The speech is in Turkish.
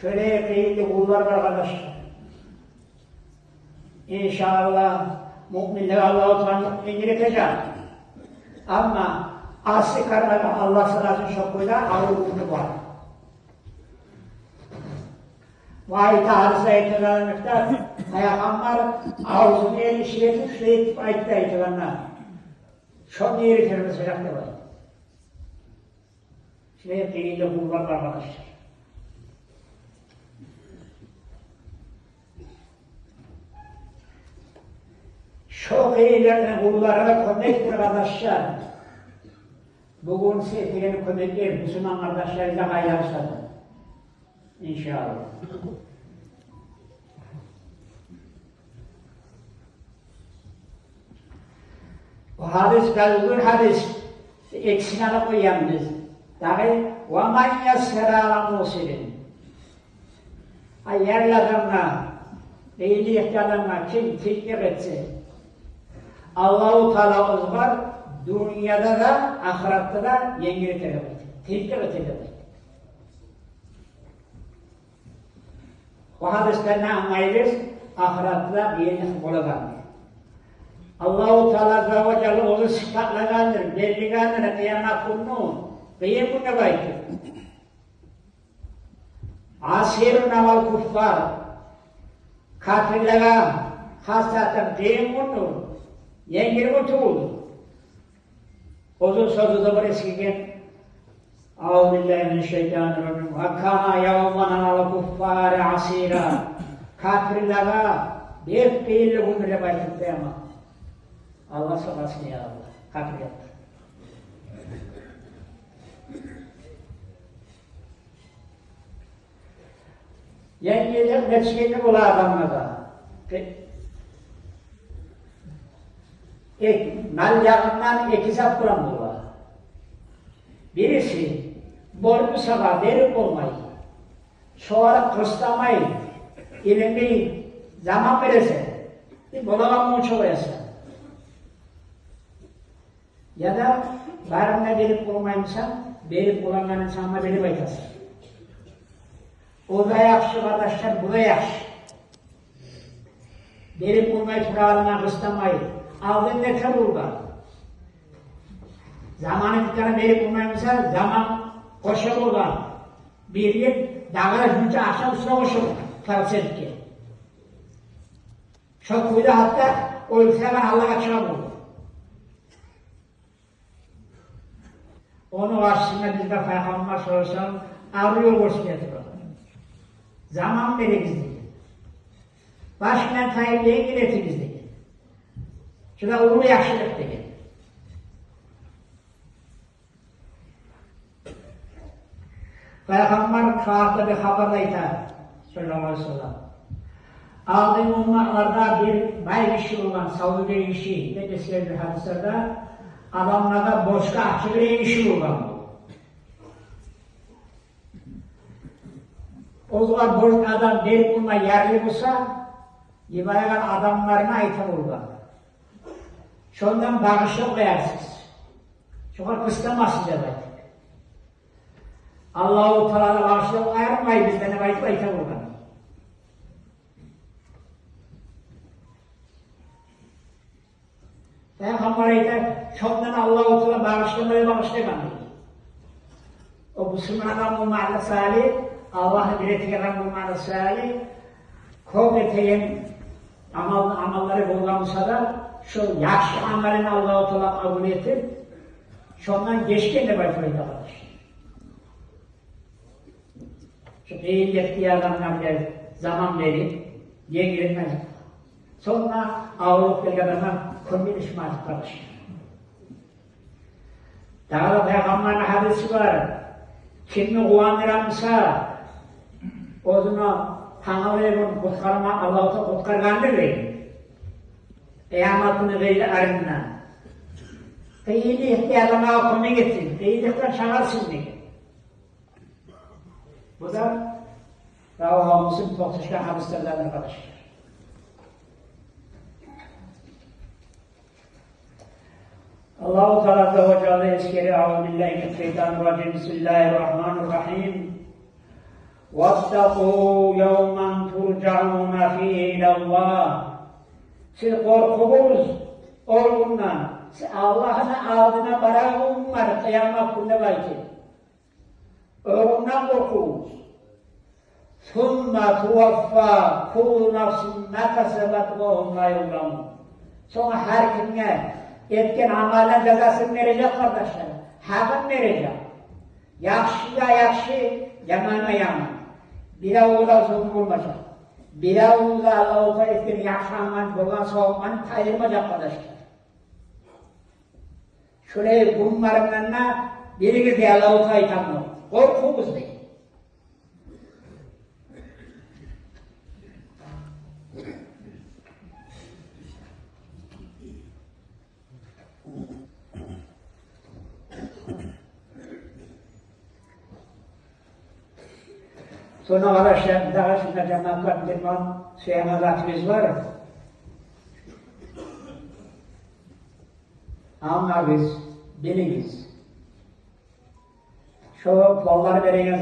Şöyle kıymetli kullar var arkadaşlar. İnşallah müminler Allah-u Teala indirecek. Ama asli kararlı Allah sallallahu şokuyla ağırlıklı var. Vay tarzı eğitimlerinde Peygamber ağzını erişiretip sürekli ayıkta eğitimlerine. Çok yeri terimiz sıcakta var. Şuraya kıyıyla kullar var arkadaşlar. Çok iyilerden kullarına konektir arkadaşlar. Bugün sevdiğini konektir, Müslüman kardeşlerle hayırsadı. İnşallah. Bu hadis, gazgın hadis, eksine de koyalım biz. Tabi, وَمَنْ يَسْهَرَ عَلَى مُوسِرٍ yerli adamla, değilik adamla kim teklif etse, Allah-u Teala var, dünyada da, ahirette da yengilik edecek. Teklif edecek. Bu hadisler ne anlayırız? Ahirette bir yengilik olacak. Allah-u Teala Azze ve Celle onu sıfatlagandır, belligandır, kıyamet günü, kıyamet baytır. Asirun aval kuffar, kafirlere hasaten kıyamet günü, yengilik oldu. Uzun sözü de var eskiden, Euzubillahimineşşeytanirracim, Hakkâna yevmen aval kuffâri asîrâ, kafirlere bir kıyırlı günüyle baytır kıyamet. Allah saklasın ya Allah. Kafir yaptı. Yengeler mesleğini bula adamlarda. Mal yakından ekizap kuran bula. Birisi borcu sabah verip olmayı, sonra kıslamayı, ilmi zaman verirse, bulagamın çoğuyasa. Ya da barımda verip olmaymışsan, verip olanların insanına verip aytasın. O da yakşı kardeşler, bu da yakşı. Verip olmayı kuralına kıslamayı, aldığın ne çabuk var. Zamanı bir tane verip olmaymışsan, zaman koşar olan. Bir yıl, dağlara günce akşam üstüne koşar, tavsiyedik ki. Çok kuydu hatta, o ülkeden Allah'a çıkan olur. Onu karşısında biz de Peygamber sorarsan arıyor boş getiriyor. Zaman veririz diye. Başından tayyipleyin iletiriz diye. Şurada ulu yaşlılık diye. Peygamber kağıtta bir haber eder. Sallallahu aleyhi ve sellem. Aldığım ummanlarda bir bay işi olan Saudi işi, ne deseler bir hadislerde, adamlarda boşka açık bir işi olan bu. O zaman boş adam verip bulma yerli bulsa, yemeğen adamlarına ait olur. Şundan bağışla koyarsınız. Çünkü kıstamazsınız evet. Allah-u Teala bağışla koyarmayı bizden ait olur. Peygamber'e şundan Allah-u Teala bağışlamayı bağışlayamadı. O Müslümanlar bulmada salih, Allah'ı birleştiren bulmada salih, kuvveteyen amalları bulgamsa da şu yakşı amelini Allah-u Teala kabul etip, şundan geçken de başlayıp arkadaşlar. Şu değil yetkiye adamlar zaman verip, yengilenmez. Sonra Avrupa'ya kadar komünist arkadaşlar. Daha da Peygamber'in hadisi var. Kimi kuvandıransa, o zaman Tanrı'nın kutkarma Allah'ta kutkargandır değil. Kıyametini veyle arından. Kıyılı ihtiyarına konu gitsin, kıyılıktan çağırsın diye. Bu da Ravha-ı Toksuşkan hadislerden arkadaşlar. Allah-u Teala Azze ve Celle eskeri Euzubillahimineşşeytanirracim. Bismillahirrahmanirrahim. وَاتَّقُوا يَوْمًا تُرْجَعُونَ فِيهِ إِلَى اللّٰهِ Siz korkunuz olduğundan, Allah'ın adına barağım var, kıyamet günü belki. Öğünden korkunuz. ثُمَّ تُوَفَّى كُلُّ نَفْسٍ مَا كَسَبَتْ وَهُمْ لَا يُظْلَمُونَ Sonra her kimine etken amalden cezasını verecek kardeşler. Hakkını verecek. Yakşıya yakşı, yamana yaman. Bir oğula zulüm olmayacak. Bir oğula Allah'a etken yakşanman, boğan soğukman tayırmayacak kardeşler. Şöyle bunlarından biriniz de Allah'a itanmıyor. Korkumuz değil. Sonra arkadaşlar, daha şimdi Cenab-ı Birman Şeyh'in var. Ama biz biliriz. Şu bolları vereyim.